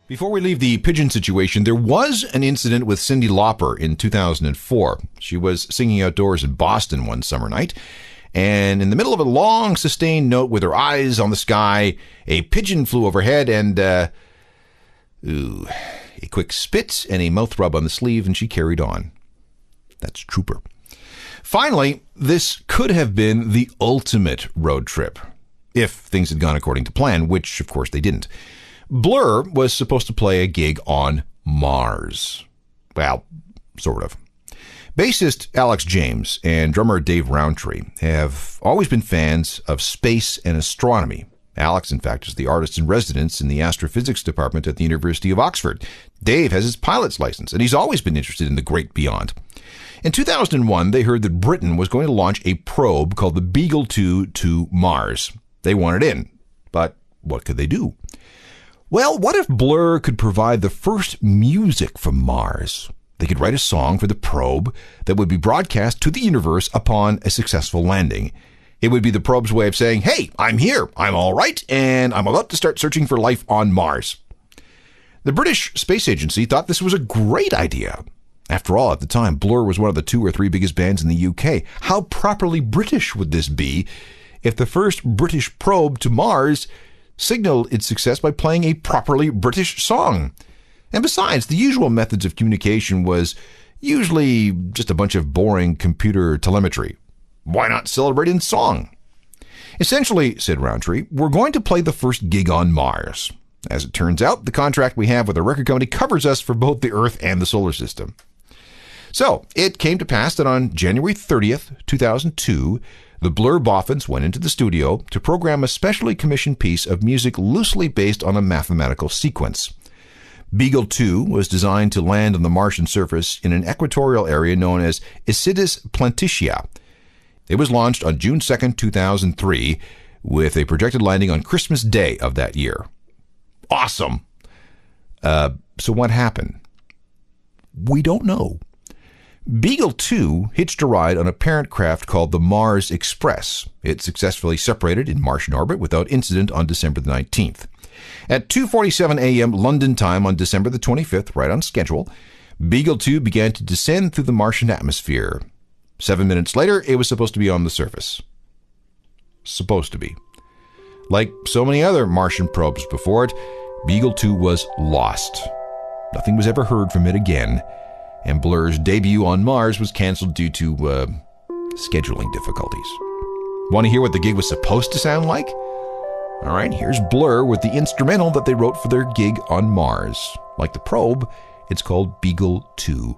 Before we leave the pigeon situation, there was an incident with Cyndi Lauper in 2004. She was singing outdoors in Boston one summer night, and in the middle of a long, sustained note with her eyes on the sky, a pigeon flew overhead and, a quick spit and a mouth rub on the sleeve, and she carried on. That's Trooper. Finally, this could have been the ultimate road trip, if things had gone according to plan, which, of course, they didn't. Blur was supposed to play a gig on Mars. Well, sort of. Bassist Alex James and drummer Dave Rowntree have always been fans of space and astronomy. Alex, in fact, is the artist in residence in the astrophysics department at the University of Oxford. Dave has his pilot's license, and he's always been interested in the great beyond. In 2001, they heard that Britain was going to launch a probe called the Beagle 2 to Mars. They wanted in, but what could they do? Well, what if Blur could provide the first music from Mars? They could write a song for the probe that would be broadcast to the universe upon a successful landing. It would be the probe's way of saying, hey, I'm here, I'm all right, and I'm about to start searching for life on Mars. The British Space Agency thought this was a great idea. After all, at the time, Blur was one of the 2 or 3 biggest bands in the UK. How properly British would this be if the first British probe to Mars signaled its success by playing a properly British song? And besides, the usual methods of communication was usually just a bunch of boring computer telemetry. Why not celebrate in song? Essentially, said Rowntree, we're going to play the first gig on Mars. As it turns out, the contract we have with the record company covers us for both the Earth and the solar system. So, it came to pass that on January 30th, 2002, the Blur Boffins went into the studio to program a specially commissioned piece of music loosely based on a mathematical sequence. Beagle 2 was designed to land on the Martian surface in an equatorial area known as Isidis Planitia. It was launched on June 2nd, 2003, with a projected landing on Christmas Day of that year. Awesome! So what happened? We don't know. Beagle 2 hitched a ride on a parent craft called the Mars Express. It successfully separated in Martian orbit without incident on December the 19th. At 2:47 a.m. London time on December the 25th, right on schedule, Beagle 2 began to descend through the Martian atmosphere. 7 minutes later, it was supposed to be on the surface. Supposed to be. Like so many other Martian probes before it, Beagle 2 was lost. Nothing was ever heard from it again, and Blur's debut on Mars was canceled due to scheduling difficulties. Want to hear what the gig was supposed to sound like? All right, here's Blur with the instrumental that they wrote for their gig on Mars. Like the probe, it's called Beagle 2.